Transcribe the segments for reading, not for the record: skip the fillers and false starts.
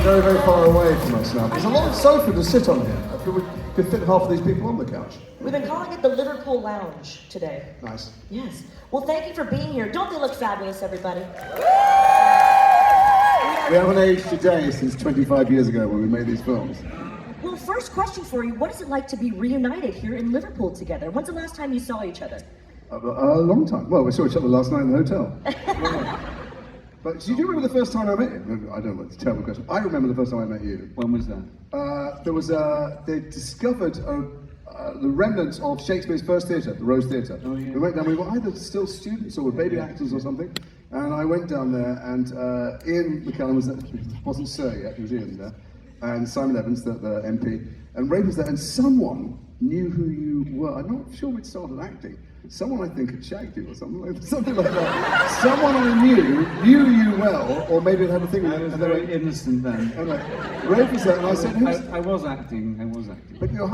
very, very far away from us now. There's a lot of sofa to sit on here. I feel we could fit half of these people on the couch. We've been calling it the Liverpool Lounge today. Nice. Yes. Well, thank you for being here. Don't they look fabulous, everybody? We haven't aged today since 25 years ago when we made these films. Well, first question for you. What is it like to be reunited here in Liverpool together? When's the last time you saw each other? A long time. Well, we saw each other last night in the hotel. But do you remember the first time I met you? I don't know, it's a terrible question. I remember the first time I met you. When was that? They discovered the remnants of Shakespeare's first theatre, the Rose Theatre. Oh, yeah. We went down, we were either still students or were baby actors or something. And I went down there and Ian McKellen was there, wasn't Sir yet, he was Ian there. And Simon Evans, the MP, and Ray was there, and someone knew who you were. I'm not sure we'd started acting. Someone I think had shagged you or something like that. Someone I knew you well, or maybe it had a thing with I was very innocent then. Ray was there, and I said, I was acting. But you know,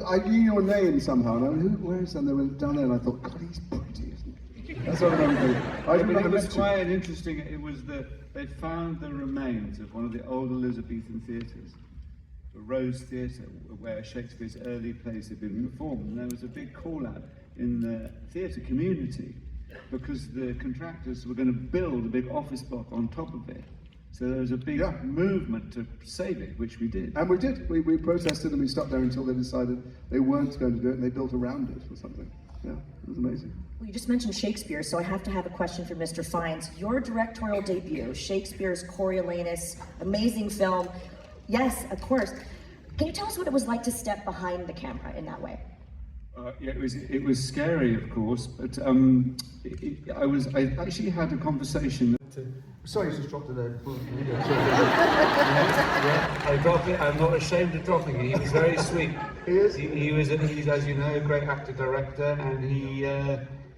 I knew your name somehow, and I went, where is that? And they went down there, and I thought, God, he's pretty, isn't he? That's what I remember. It was quite an interesting, they found the remains of one of the old Elizabethan theatres, the Rose Theatre, where Shakespeare's early plays had been performed, and there was a big call out in the theatre community because the contractors were going to build a big office block on top of it. So there was a big movement to save it, which we did. And we did. We protested and we stopped there until they decided they weren't going to do it and they built around it or something. Yeah, it was amazing. Well, you just mentioned Shakespeare, so I have to have a question for Mr. Fiennes. Your directorial debut, Shakespeare's Coriolanus, amazing film. Yes, of course. Can you tell us what it was like to step behind the camera in that way? Yeah, it was scary, of course, but I actually had a conversation. Sorry, you just dropped it there. I dropped it. I'm not ashamed of dropping it. He was very sweet. He is? He's, as you know, a great actor-director, and he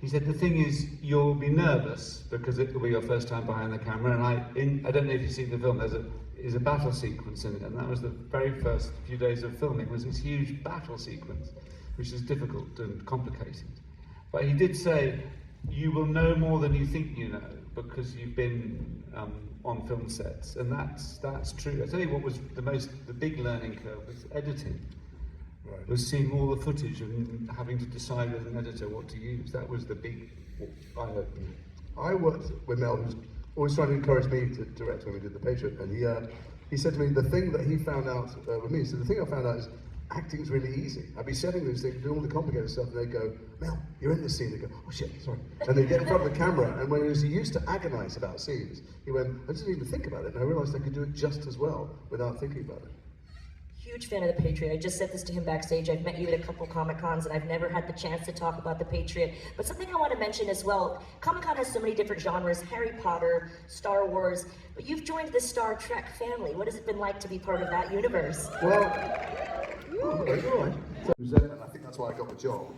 said, the thing is, you'll be nervous because it will be your first time behind the camera, and I don't know if you've seen the film, there's a battle sequence in it, and that was the very first few days of filming, was this huge battle sequence, which is difficult and complicated. But he did say, you will know more than you think you know, because you've been on film sets, and that's true. I tell you what was the big learning curve was editing. Right. Was seeing all the footage and having to decide as an editor what to use. That was the big eye-opener. I worked with Mel, who was always trying to encourage me to direct when we did The Patriot, and he said to me, the thing that he found out with me, so the thing I found out is acting's really easy. I'd be setting these things, doing all the complicated stuff, and they'd go, Mel, you're in this scene. They'd go, oh shit, sorry. And they'd get in front of the camera, and whereas he used to agonize about scenes, he went, I didn't even think about it, and I realized I could do it just as well without thinking about it. Huge fan of The Patriot. I just said this to him backstage. I've met you at a couple Comic-Cons and I've never had the chance to talk about The Patriot. But something I want to mention as well, Comic-Con has so many different genres, Harry Potter, Star Wars, but you've joined the Star Trek family. What has it been like to be part of that universe? Well, all right. I think that's why I got the job.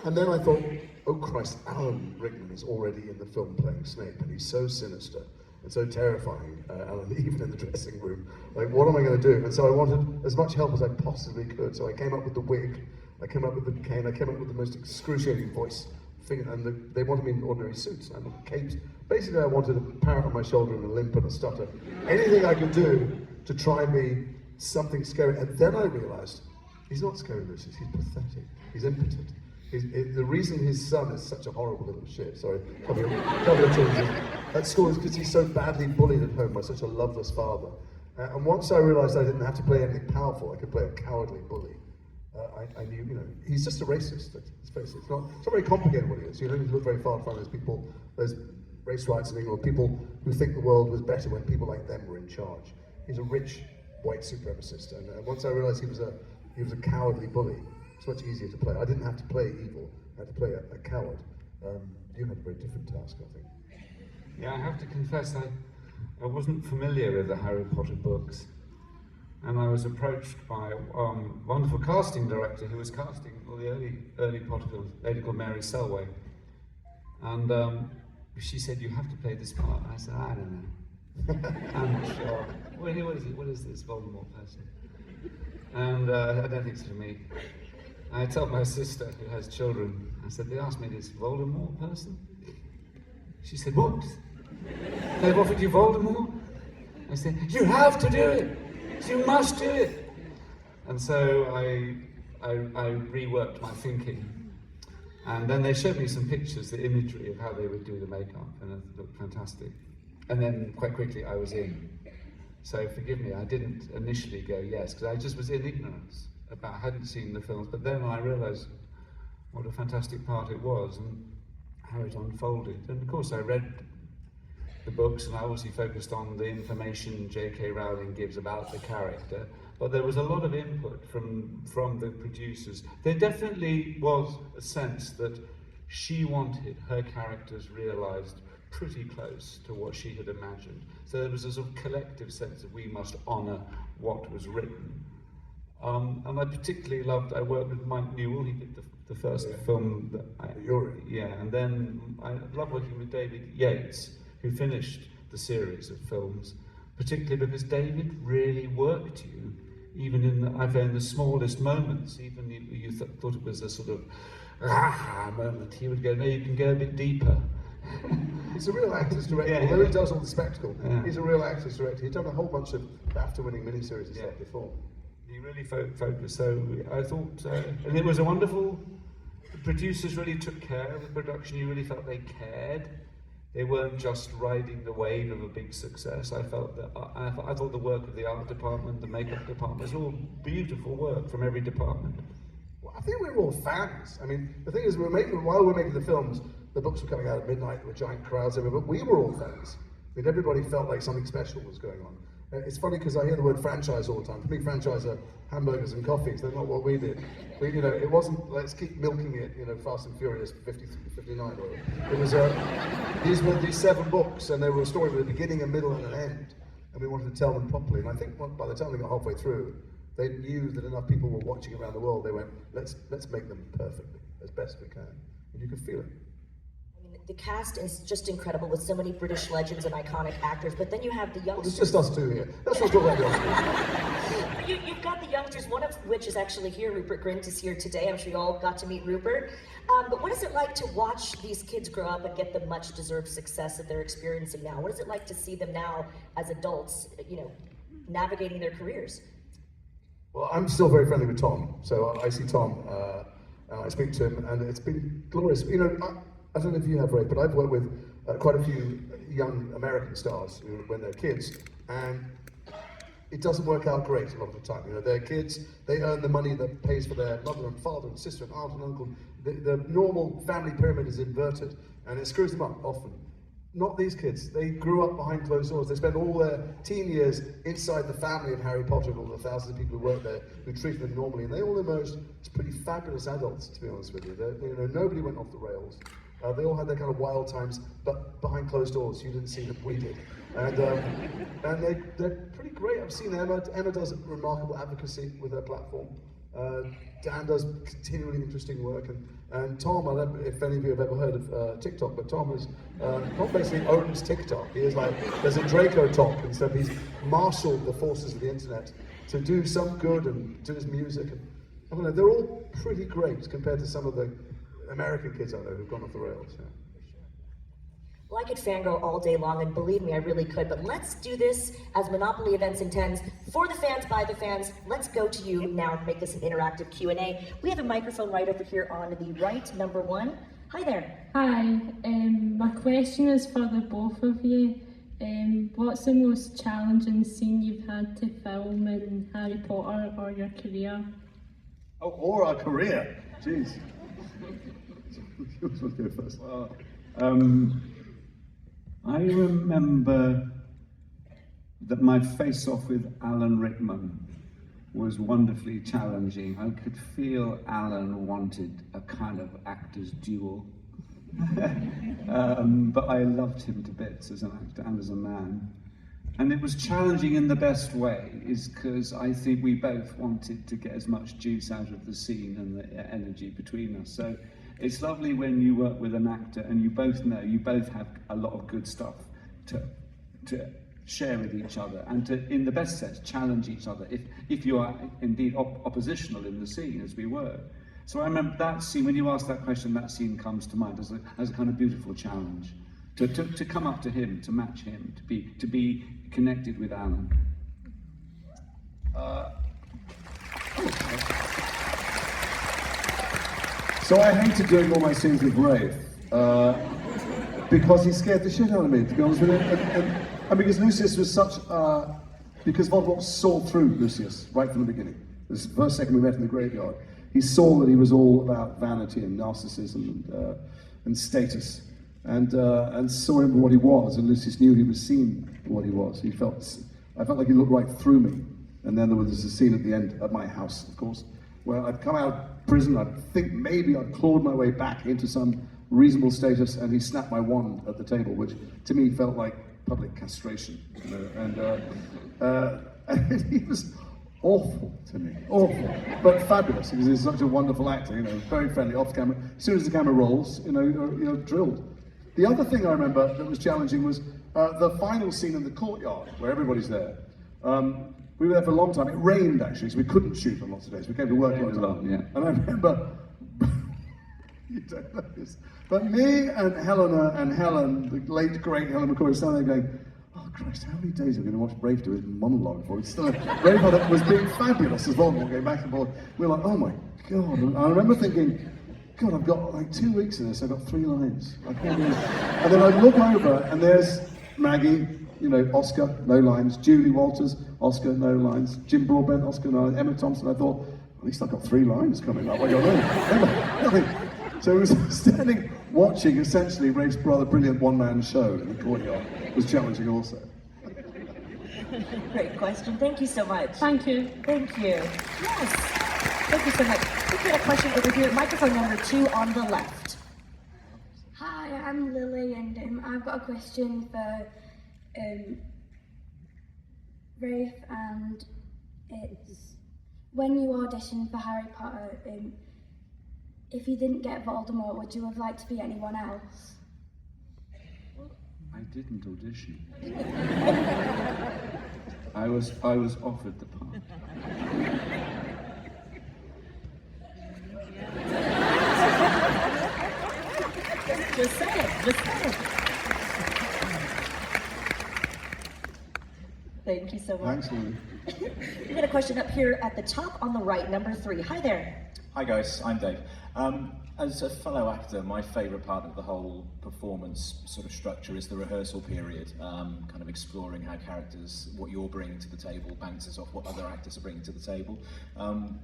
And then I thought, oh Christ, Alan Rickman is already in the film playing Snape, and he's so sinister and so terrifying, Alan, even in the dressing room. Like, what am I going to do? And so I wanted as much help as I possibly could. So I came up with the wig, I came up with the cane, I came up with the most excruciating voice thing, and they wanted me in ordinary suits and capes. Basically, I wanted a parrot on my shoulder and a limp and a stutter. Anything I could do to try and be something scary. And then I realized, he's not scary, Lucius, he's pathetic, he's impotent. The reason his son is such a horrible little shit, sorry, couple of changes, at school is because he's so badly bullied at home by such a loveless father. And once I realized I didn't have to play anything powerful, I could play a cowardly bully. I knew, he's just a racist, let's face it. It's not very complicated what he is. You don't need to look very far to find those race riots in England, people who think the world was better when people like them were in charge. He's a rich white supremacist, and once I realized he was a cowardly bully, it's much easier to play. I didn't have to play evil, I had to play a coward. You had a very different task, I think. Yeah, I have to confess, I wasn't familiar with the Harry Potter books, and I was approached by a wonderful casting director who was casting all the early Potter films, a lady called Mary Selway, and she said, you have to play this part. And I said, I don't know. I'm not sure. What is this Voldemort person? And I don't think it's for me. I told my sister, who has children, I said, they asked me this Voldemort person? She said, what? They've offered you Voldemort? I said, you have to do it. You must do it. And so I reworked my thinking. And then they showed me some pictures, the imagery of how they would do the makeup, and it looked fantastic. And then quite quickly I was in. So forgive me, I didn't initially go yes, because I just was in ignorance about, hadn't seen the films, but then I realised what a fantastic part it was and how it unfolded. And of course I read the books and I obviously focused on the information J.K. Rowling gives about the character, but there was a lot of input from the producers. There definitely was a sense that she wanted her characters realised pretty close to what she had imagined. So there was a sort of collective sense that we must honour what was written. And I particularly loved, I worked with Mike Newell, he did the first film that and then I love working with David Yates, who finished the series of films, particularly because David really worked you, even in the smallest moments, even if you thought it was a sort of moment, he would go, no, you can go a bit deeper. He's a real actor's director. Yeah, Although he does all the spectacle, yeah. He's a real actor's director. He's done a whole bunch of BAFTA-winning miniseries and stuff before. He really focused, so I thought, and it was a wonderful, the producers really took care of the production, you really felt they cared. They weren't just riding the wave of a big success. I felt that, I thought the work of the art department, the makeup department, was all beautiful work from every department. Well, I think we were all fans. I mean, the thing is, while we're making the films, the books were coming out at midnight, there were giant crowds everywhere, but we were all fans. I mean, everybody felt like something special was going on. It's funny because I hear the word franchise all the time. For me, franchise are hamburgers and coffees. They're not what we did. It wasn't, let's keep milking it, Fast and Furious 53, 59. It was, these were these 7 books, and they were a story with a beginning, a middle, and an end. And we wanted to tell them properly. And I think by the time they got halfway through, they knew that enough people were watching around the world. They went, let's make them perfectly, as best we can. And you could feel it. The cast is just incredible with so many British legends and iconic actors, but then you have the youngsters. Well, it's just us two here. Let's not talk about the youngsters. But you've got the youngsters, one of which is actually here. Rupert Grint is here today. I'm sure you all got to meet Rupert. But what is it like to watch these kids grow up and get the much-deserved success that they're experiencing now? What is it like to see them now as adults, navigating their careers? Well, I'm still very friendly with Tom, so I see Tom, I speak to him, and it's been glorious. I don't know if you have, Ray, but I've worked with quite a few young American stars when they're kids, and it doesn't work out great a lot of the time. They're kids, they earn the money that pays for their mother and father and sister and aunt and uncle. The normal family pyramid is inverted, and it screws them up often. Not these kids. They grew up behind closed doors. They spent all their teen years inside the family of Harry Potter and all the thousands of people who worked there who treated them normally, and they all emerged as pretty fabulous adults, to be honest with you. Nobody went off the rails. They all had their kind of wild times, but behind closed doors. You didn't see them, we did. And they're pretty great. I've seen Emma. Emma does remarkable advocacy with her platform. Dan does continually interesting work. And Tom, I don't know if any of you have ever heard of TikTok, but Tom basically owns TikTok. He is like, there's a Draco Talk, and so he's marshaled the forces of the internet to do some good and to his music. And I don't know, they're all pretty great compared to some of the American kids I know who've gone off the rails. Yeah. Well, I could fangirl all day long, and believe me, I really could, but let's do this as Monopoly Events intends. For the fans, by the fans, let's go to you now and make this an interactive Q&A. We have a microphone right over here on the right, number 1. Hi there. Hi, my question is for the both of you. What's the most challenging scene you've had to film in Harry Potter or your career? Oh, or our career. Jeez. Let's go first. I remember that my face-off with Alan Rickman was wonderfully challenging. I could feel Alan wanted a kind of actor's duel. But I loved him to bits as an actor and as a man. And it was challenging in the best way, is because I think we both wanted to get as much juice out of the scene and the energy between us. So it's lovely when you work with an actor and you both know, you both have a lot of good stuff to share with each other and to, in the best sense, challenge each other if you are indeed oppositional in the scene, as we were. So I remember that scene, when you asked that question, that scene comes to mind as a kind of beautiful challenge. to come up to him, to match him, to be connected with Alan. So I hated doing all my scenes with Rafe because he scared the shit out of me, to be honest with you. And because Lucius was such, because Voldemort saw through Lucius right from the beginning. This first second we met in the graveyard, he saw that he was all about vanity and narcissism and status, and saw him for what he was. And Lucius knew he was seen for what he was. I felt like he looked right through me. And then there was a scene at the end at my house, of course, where I'd come out of prison. I think maybe I'd clawed my way back into some reasonable status, and he snapped my wand at the table, which to me felt like public castration. You know? And he was awful to me, awful, but fabulous because he's such a wonderful actor. You know, very friendly off camera. As soon as the camera rolls, you know, drilled. The other thing I remember that was challenging was the final scene in the courtyard where everybody's there. We were there for a long time. It rained actually, so we couldn't shoot on lots of days. We came to work a lot, yeah. And I remember, you don't know this, but me and Helena and Helen, the late great Helen McCoy, standing there going, "Oh Christ, how many days are we going to watch Rafe do his monologue for?" It's still, Rafe was being fabulous as well, going back and forth. We were like, "Oh my God!" And I remember thinking, "God, I've got like 2 weeks in this. I've got 3 lines." I can't believe it. And then I look over, and there's Maggie. You know, Oscar, no lines. Julie Walters, Oscar, no lines. Jim Broadbent, Oscar, no lines. Emma Thompson. I thought, at least I've got 3 lines coming up. I got nothing. So I was standing watching essentially Rafe's rather brilliant one-man show in the courtyard. It was challenging also. Great question. Thank you so much. Thank you. Thank you. Yes. Thank you so much. We've got a question over here. Microphone number 2 on the left. Hi, I'm Lily, and I've got a question for Rafe, and it's when you auditioned for Harry Potter, if you didn't get Voldemort, would you have liked to be anyone else? I didn't audition. I was offered the part. Just say it. Just say it. Thank you so much. Thanks, Lily. We've got a question up here at the top on the right, number 3. Hi there. Hi guys, I'm Dave. As a fellow actor, my favourite part of the whole performance sort of structure is the rehearsal period, kind of exploring how characters, what you're bringing to the table, bounces off what other actors are bringing to the table.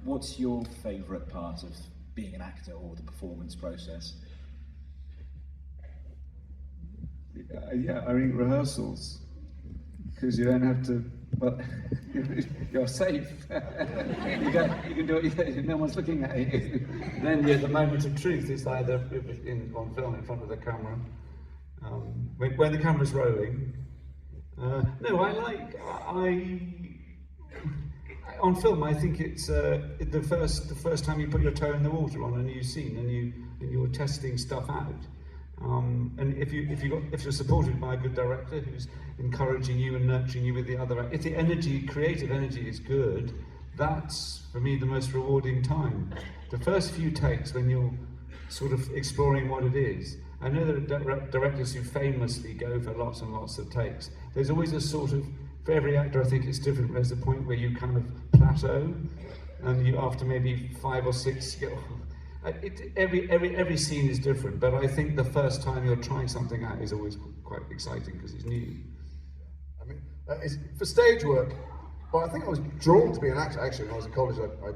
What's your favourite part of being an actor or the performance process? Yeah, I mean rehearsals, because you don't have to. Well, you're safe. you can do it. No one's looking at you. Then the moment of truth is either on film in front of the camera. When the camera's rolling. On film, I think it's the first time you put your toe in the water on a new scene and you're testing stuff out. And if you're supported by a good director who's encouraging you and nurturing you with the other, if the creative energy is good, that's for me the most rewarding time. The first few takes when you're sort of exploring what it is. I know there are directors who famously go for lots and lots of takes. There's always a sort of, for every actor I think it's different, there's a point where you kind of plateau, and you after maybe 5 or 6 you go, every scene is different, but I think the first time you're trying something out is always quite exciting because it's new. I mean, for stage work, well, I think I was drawn to be an actor actually when I was in college. I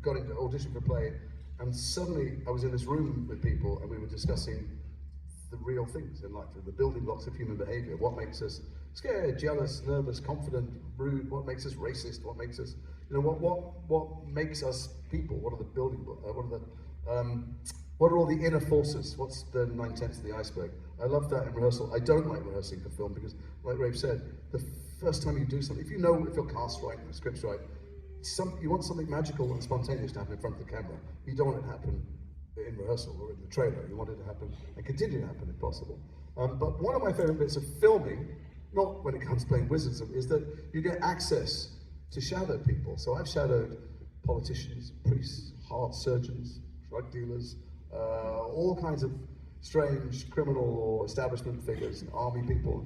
got into audition for a play, and suddenly I was in this room with people and we were discussing the real things in life, the building blocks of human behaviour. What makes us scared, jealous, nervous, confident, rude? What makes us racist? What makes us, what makes us people? What are the building blocks? What are all the inner forces? What's the 9/10 of the iceberg? I love that in rehearsal. I don't like rehearsing for film because, like Rafe said, the first time you do something, if you're cast right and the script's right, you want something magical and spontaneous to happen in front of the camera. You don't want it to happen in rehearsal or in the trailer. You want it to happen and continue to happen if possible. But one of my favourite bits of filming, not when it comes to playing wizards, is that you get access to shadow people. So I've shadowed politicians, priests, heart surgeons, drug dealers, all kinds of strange criminal or establishment figures and army people,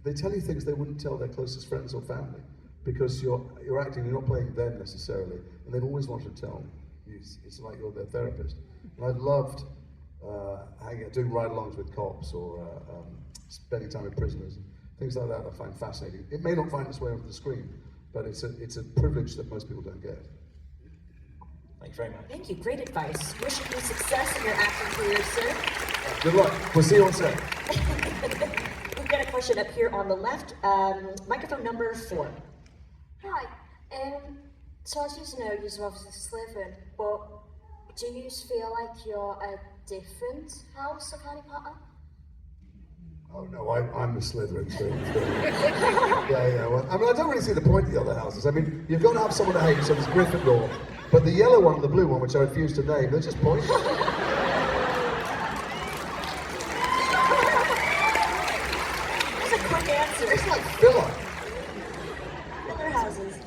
they tell you things they wouldn't tell their closest friends or family, because you're acting, you're not playing them necessarily, and they've always wanted to tell you. It's like you're their therapist. And I've loved doing ride-alongs with cops or spending time with prisoners, things like that I find fascinating. It may not find its way onto the screen, but it's a privilege that most people don't get. Thank you very much. Thank you, great advice. Wishing you success in your acting career, sir. Good luck. We'll see you on set. We've got a question up here on the left. Microphone number 4. Hi. So as you know, you're obviously Slytherin, but do you feel like you're a different house of Harry Potter? Oh no, I'm a Slytherin. Yeah. Well, I mean, I don't really see the point of the other houses. I mean, you've got to have someone to hate, so it's Gryffindor. But the yellow one and the blue one, which I refuse to name, they're just pointless. That's a quick answer. It's like filler. Other houses.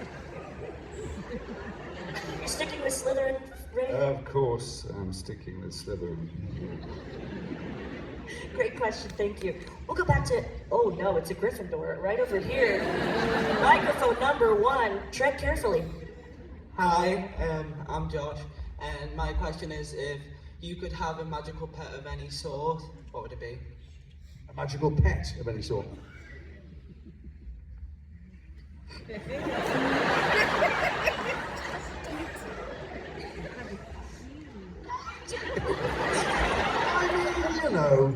You're sticking with Slytherin, Ray? Of course, I'm sticking with Slytherin. Great question, thank you. We'll go back to, oh no, it's a Gryffindor right over here. Microphone number 1, tread carefully. Hi, I'm Josh, and my question is, if you could have a magical pet of any sort, what would it be? A magical pet of any sort. You know,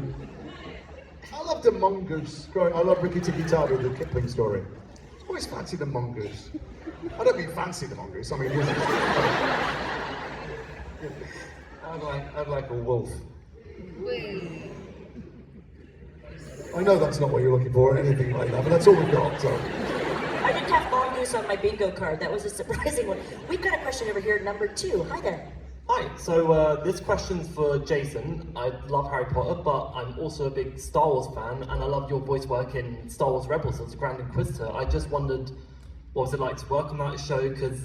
I loved a mongoose. I love Rikki Tikki Tavi, the Kipling story. Always fancied a mongoose. I don't mean fancy the mongoose, I mean... I'd like a wolf. I know that's not what you're looking for or anything like that, but that's all we've got, so... I didn't have mongoose on my bingo card. That was a surprising one. We've got a question over here, number 2. Hi there. Hi, so this question's for Jason. I love Harry Potter, but I'm also a big Star Wars fan, and I love your voice work in Star Wars Rebels as a Grand Inquisitor. I just wondered, what was it like to work on that show? Because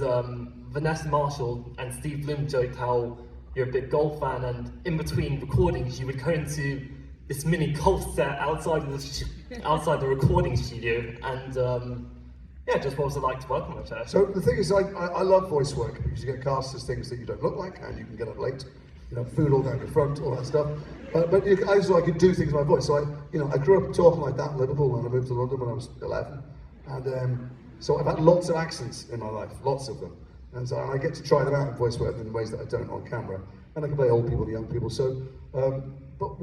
Vanessa Marshall and Steve Bloom joked how you're a big golf fan, and in between recordings you would go into this mini golf set outside the recording studio, and yeah, just what was it like to work on that show? So the thing is, I love voice work because you get cast as things that you don't look like, and you can get up late, you know, food all down your front, all that stuff. But I could do things with my voice. So I grew up talking like that in Liverpool, and I moved to London when I was 11, and so I've had lots of accents in my life, lots of them, and so I get to try them out in voice work in ways that I don't on camera, and I can play old people and young people. So, but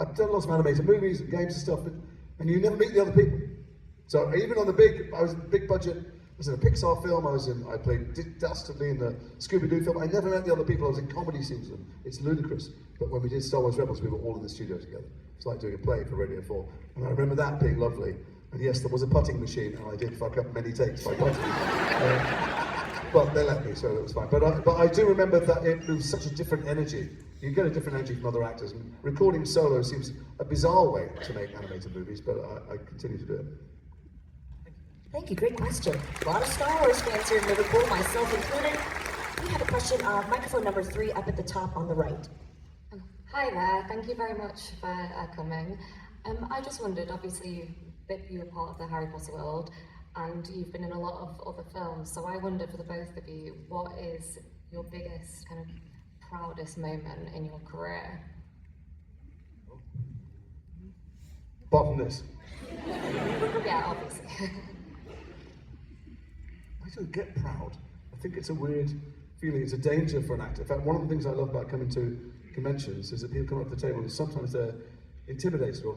I've done lots of animated movies and games and stuff, and you never meet the other people. So even on I was in big budget, I was in a Pixar film, I played dastardly in the Scooby-Doo film. I never met the other people, I was in comedy scenes with them. It's ludicrous. But when we did Star Wars Rebels, we were all in the studio together. It's like doing a play for Radio 4. And I remember that being lovely. And yes, there was a putting machine, and I did fuck up many takes by putting. But they let me, so that was fine. But I do remember that it was such a different energy. You get a different energy from other actors. And recording solo seems a bizarre way to make animated movies, but I continue to do it. Thank you, great question. A lot of Star Wars fans here in Liverpool, myself included. We have a question, microphone number 3 up at the top on the right. Hi there, thank you very much for coming. I just wondered, obviously you were part of the Harry Potter world, and you've been in a lot of other films, so I wonder for the both of you, what is your biggest, kind of proudest moment in your career? Apart from this. Yeah, obviously. I don't get proud. I think it's a weird feeling. It's a danger for an actor. In fact, one of the things I love about coming to conventions is that people come up to the table and sometimes they're intimidated, or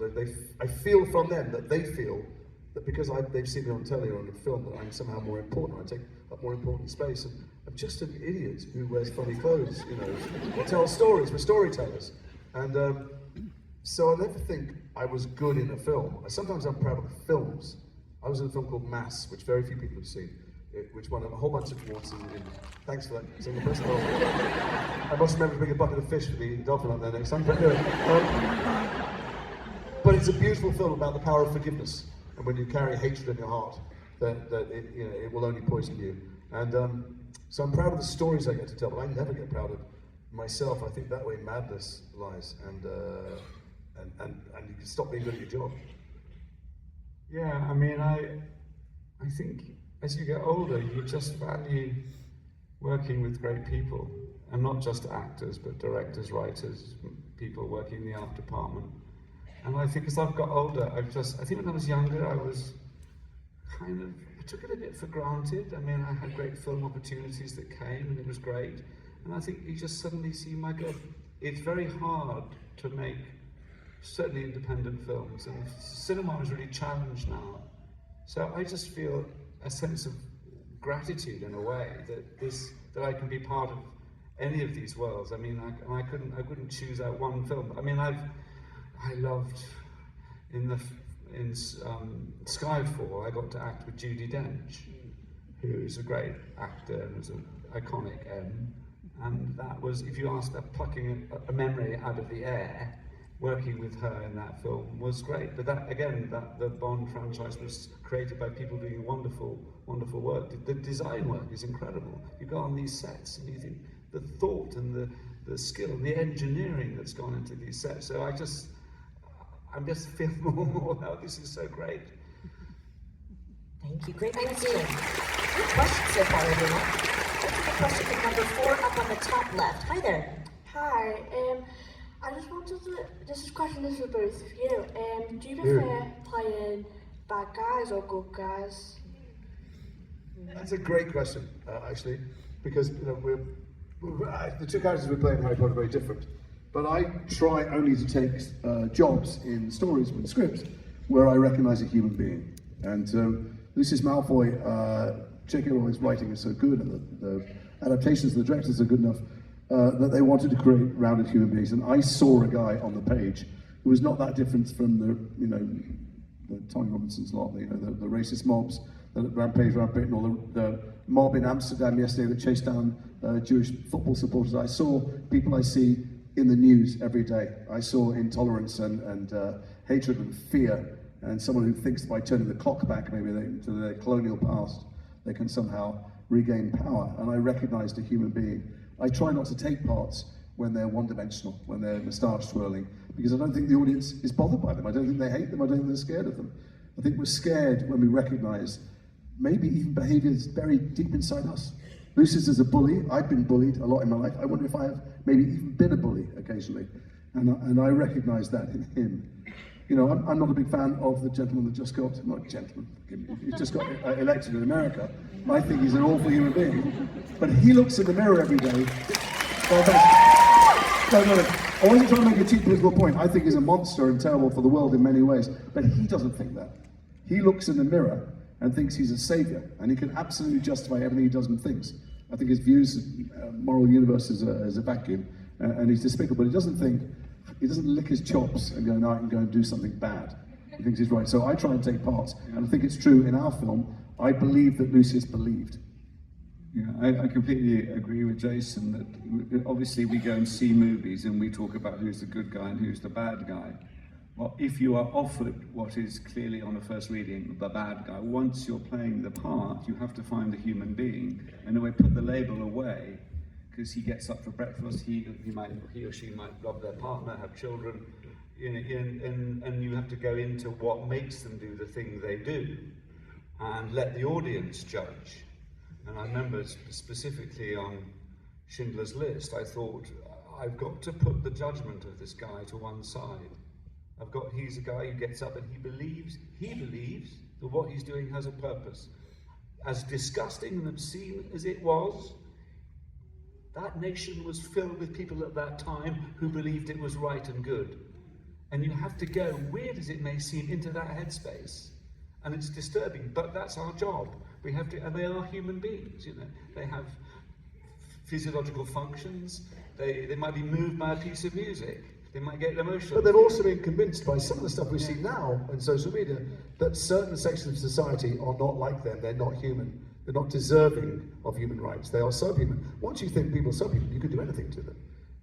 I feel from them that they feel that because they've seen me on telly or on a film that I'm somehow more important, or I take up more important space. And I'm just an idiot who wears funny clothes, you know, or tells stories. We're storytellers. And so I never think I was good in a film. Sometimes I'm proud of the films. I was in a film called Mass, which very few people have seen, which won a whole bunch of awards. Thanks for that. So I must remember to bring a bucket of fish for the dolphin up there next time. But anyway, but it's a beautiful film about the power of forgiveness, and when you carry hatred in your heart, that it will only poison you. And so I'm proud of the stories I get to tell, but I never get proud of myself, I think that way madness lies, and you can stop being good at your job. Yeah, I mean, I think as you get older, you just value working with great people, and not just actors, but directors, writers, people working in the art department. And I think as I've got older, I think when I was younger, I took it a bit for granted. I mean, I had great film opportunities that came, and it was great. And I think you just suddenly see, my God, it's very hard to make certainly independent films, and cinema is really challenged now. So I just feel a sense of gratitude in a way that I can be part of any of these worlds. I mean, I couldn't choose out one film. I mean, I loved in Skyfall. I got to act with Judi Dench, who is a great actor and was an iconic M. And that was, if you asked her, plucking a memory out of the air, working with her in that film was great. But that, again, the Bond franchise was created by people doing wonderful, wonderful work. The design work is incredible. You go on these sets and you think the thought and the skill and the engineering that's gone into these sets. So I just feel more and more now, this is so great. Thank you, great answer. Good question so far, everyone. Let's take a question from number 4 up on the top left. Hi there. Hi, I just wanted to, question is for both of you. Do you prefer playing bad guys or good guys? That's a great question, actually, because the two characters we play in Harry Potter are very different. But I try only to take jobs in stories and scripts where I recognise a human being. And Lucius Malfoy, J.K. Rowling's writing is so good, and the adaptations, the directors are good enough that they wanted to create rounded human beings. And I saw a guy on the page who was not that different from the Tommy Robinson's lot, the racist mobs that rampage around Britain, or the mob in Amsterdam yesterday that chased down Jewish football supporters. I saw people I see in the news every day. I saw intolerance and hatred and fear, and someone who thinks by turning the clock back maybe to their colonial past, they can somehow regain power. And I recognized a human being. I try not to take parts when they're one-dimensional, when they're moustache twirling, because I don't think the audience is bothered by them. I don't think they hate them. I don't think they're scared of them. I think we're scared when we recognize maybe even behaviors buried deep inside us. Lucius is a bully. I've been bullied a lot in my life. I wonder if I have maybe even been a bully occasionally. And I recognize that in him. You know, I'm not a big fan of the gentleman that just got, not gentleman, he just got elected in America. I think he's an awful human being. But he looks in the mirror every day. No. I wasn't trying to make a cheap political point. I think he's a monster and terrible for the world in many ways. But he doesn't think that. He looks in the mirror and thinks he's a savior, and he can absolutely justify everything he does and thinks. I think his views, moral universe is a vacuum, and he's despicable. But he doesn't lick his chops and go, no, I can go and do something bad. He thinks he's right. So I try and take part, and I think it's true in our film. I believe that Lucius believed. Yeah, I completely agree with Jason that obviously we go and see movies and we talk about who's the good guy and who's the bad guy. Well, if you are offered what is clearly on a first reading the bad guy, once you're playing the part, you have to find the human being and in a way put the label away, because he gets up for breakfast, he or she might love their partner, have children, and you have to go into what makes them do the thing they do and let the audience judge. And I remember specifically on Schindler's List, I thought, I've got to put the judgment of this guy to one side. He's a guy who gets up and he believes that what he's doing has a purpose. As disgusting and obscene as it was, that nation was filled with people at that time who believed it was right and good. And you have to go, weird as it may seem, into that headspace. And it's disturbing, but that's our job. We have to, and they are human beings, you know. They have physiological functions. They might be moved by a piece of music. They might get emotional. But they've also been convinced by some of the stuff we see now in social media that certain sections of society are not like them. They're not human. They're not deserving of human rights. They are subhuman. Once you think people are subhuman, you can do anything to them.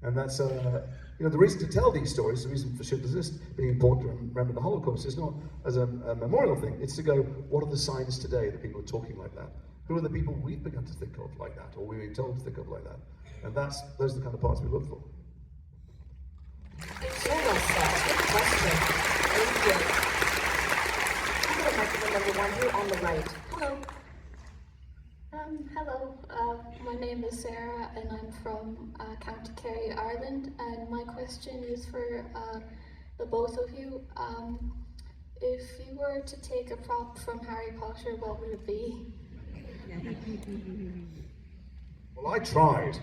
And that's, the reason to tell these stories, the reason for Schindler's List being important to remember the Holocaust is not as a memorial thing. It's to go, what are the signs today that people are talking like that? Who are the people we've begun to think of like that, or we've been told to think of like that? And those are the kind of parts we look for. So well said. Good question. Thank you. I'm going to microphone number 1 here on the right. Hello. Hello, my name is Sarah and I'm from County Kerry, Ireland, and my question is for the both of you. If you were to take a prop from Harry Potter, what would it be? Well, I tried.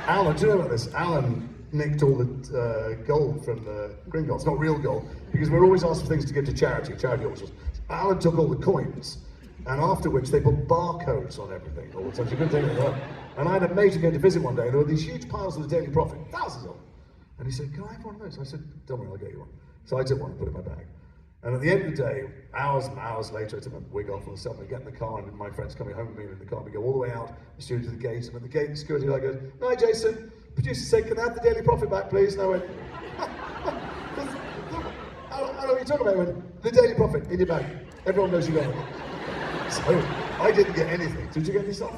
Alan, do you know about this? Alan nicked all the gold from the Gringotts, not real gold, because we're always asked for things to give to charity auctions. Alan took all the coins, and after which they put barcodes on everything. Oh, it's such a good thing as well. And I had a mate who came to visit one day, and there were these huge piles of the Daily Prophet, thousands of them. And he said, "Can I have one of those?" I said, "Don't worry, I'll get you one." So I took one and put it in my bag. And at the end of the day, hours and hours later, I took my wig off and stuff, and I get in the car, and my friend's coming home with me in the car, and we go all the way out the studio to the gate, and at the gate, the security guy goes, "No, Jason, producer said, can I have the Daily Prophet back, please?" And I went, I don't know what you're talking about. I went, "The Daily Prophet, in your bag. Everyone knows you got it." So, I didn't get anything. Did you get any stuff?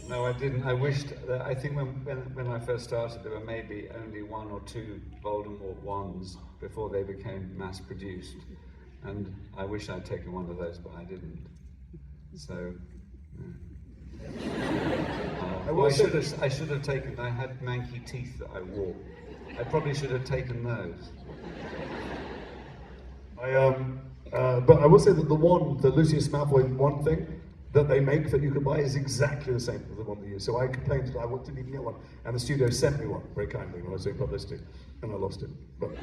No, I didn't. I wished that, I think when I first started, there were maybe only 1 or 2 Voldemort wands before they became mass produced. And I wish I'd taken one of those, but I didn't. So, yeah. I should have taken, I had manky teeth that I wore. I probably should have taken those. But I will say that the wand, the Lucius Malfoy wand thing that they make that you can buy is exactly the same as the one they use. So I complained that I didn't even get one, and the studio sent me one very kindly when I was doing publicity, and I lost it. But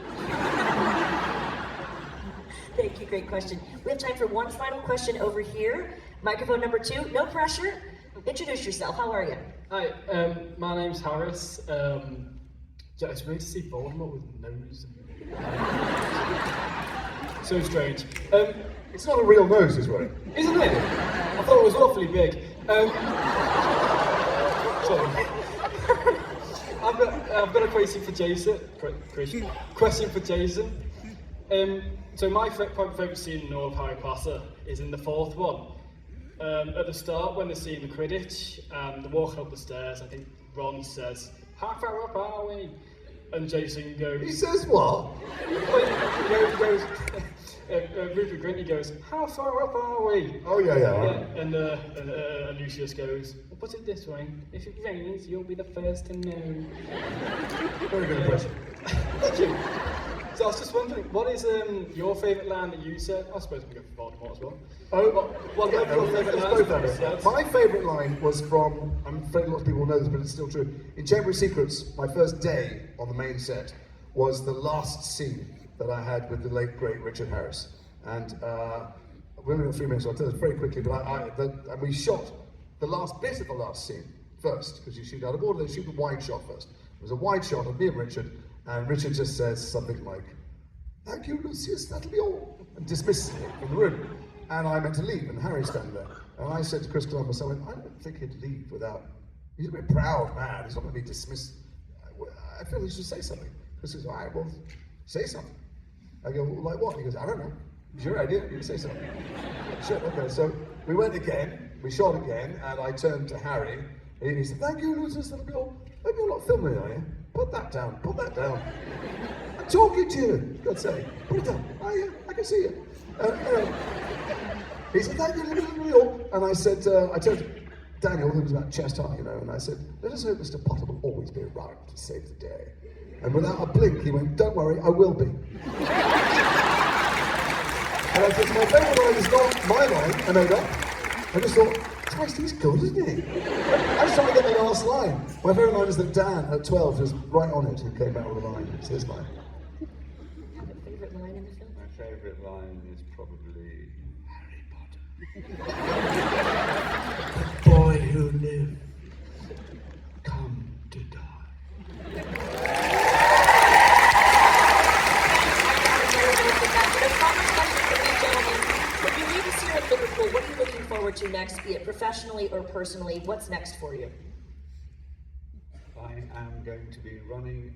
Thank you, great question. We have time for one final question over here. Microphone number 2, no pressure. Introduce yourself, how are you? Hi, my name's Harris. Yeah, it's weird to see Voldemort with nose. So strange. It's not a real nose, is right? Isn't it? I thought it was awfully big. Sorry. I've got a question for Jason. Question for Jason. So my favourite scene in all of Harry Potter is in the 4th one. At the start, when they're seeing the Quidditch, and they're walking up the stairs, I think Ron says, "How far up are we?" And Jason goes... He says what? He goes Rupert Grint goes, "How far up are we?" Oh, yeah. And Lucius goes, "Well, put it this way, if it rains, you'll be the first to know." Very good impression. Thank you. So I was just wondering, what is your favourite line that you said? I suppose we go for Voldemort as well. What your favourite line? My favourite line was from, I'm afraid lots of people know this, but it's still true. In Chamber of Secrets, my first day on the main set was the last scene that I had with the late, great Richard Harris. And we only got 3 minutes, so I'll tell this very quickly, but and we shot the last bit of the last scene first, because you shoot out of order, they shoot the wide shot first. It was a wide shot of me and Richard just says something like, "Thank you, Lucius, that'll be all," and dismisses me from the room. And I meant to leave, and Harry's standing there. And I said to Chris Columbus, I went, "I don't think he'd leave without, he's a very proud man, he's not going to be dismissed. I feel he should say something." Chris says, "All right, well, say something." I go, "Well, like what?" He goes, "I don't know. It's your idea, you can say something." Sure, okay, so we went again, we shot again, and I turned to Harry, and he said, "Thank you, Lucius, that'll be all. Maybe you're not filming, are you? Put that down, put that down. I'm talking to you, God's sake. Put it down. Oh yeah, I can see you." He said, "Thank you, and I said, I told Daniel, who was about chest high, and I said, "Let us hope Mr. Potter will always be around to save the day." And without a blink, he went, "Don't worry, I will be." And I said, "My favourite line is not my line, I made up." I just thought, Christ, he's good, isn't he? I was trying to get the last line. My favourite line is that Dan, at 12, was right on it, who came out with a line. It's his line. Favourite line in the film? My favourite line is probably Harry Potter. The boy who lived, come to die. When you leave us here at Liverpool, what are you looking forward to next, be it professionally or personally? What's next for you? I am going to be running,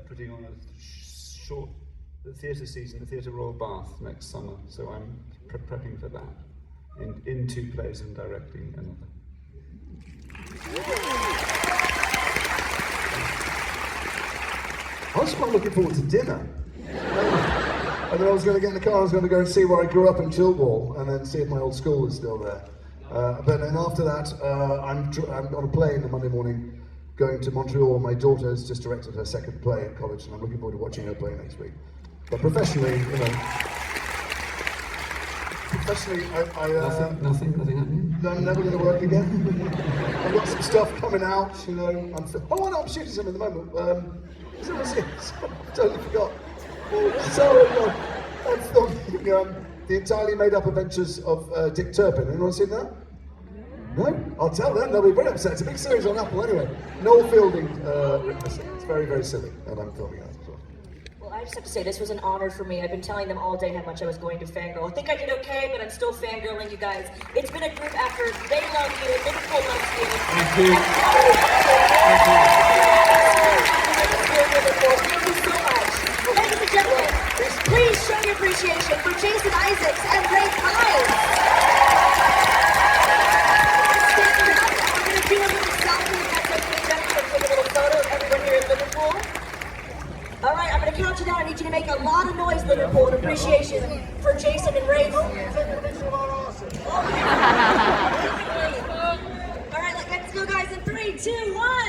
putting on a short theatre season, the Theatre Royal Bath next summer. So I'm prepping for that in 2 plays and directing another. I was quite looking forward to dinner. And then I was going to get in the car, I was going to go and see where I grew up in Chiltwell, and then see if my old school was still there. But then after that, I'm on a plane on Monday morning, going to Montreal. My daughter has just directed her second play at college, and I'm looking forward to watching her play next week. But professionally, you know, nothing happening. I'm never going to work again. I've got some stuff coming out, you know. I'm shooting some at the moment. Totally forgot. So, I'm filming The Entirely Made Up Adventures of Dick Turpin. Anyone seen that? No? I'll tell them, they'll be very upset. It's a big series on Apple anyway. Noel Fielding, it's very, very silly, and I'm filming that as well. Well, I just have to say, this was an honor for me. I've been telling them all day how much I was going to fangirl. I think I did okay, but I'm still fangirling you guys. It's been a group effort. They love you. Liverpool loves you. Thank you. Thank you so much. Ladies and gentlemen, please show your appreciation for Jason Isaacs and Ray Pines. I'm going to do a little selfie. That's okay, Jennifer. Take a little photo of everyone here in Liverpool. All right, I'm going to count you down. I need you to make a lot of noise, Liverpool, in appreciation for Jason and Ray. All right, let's go, guys, in 3, 2, 1.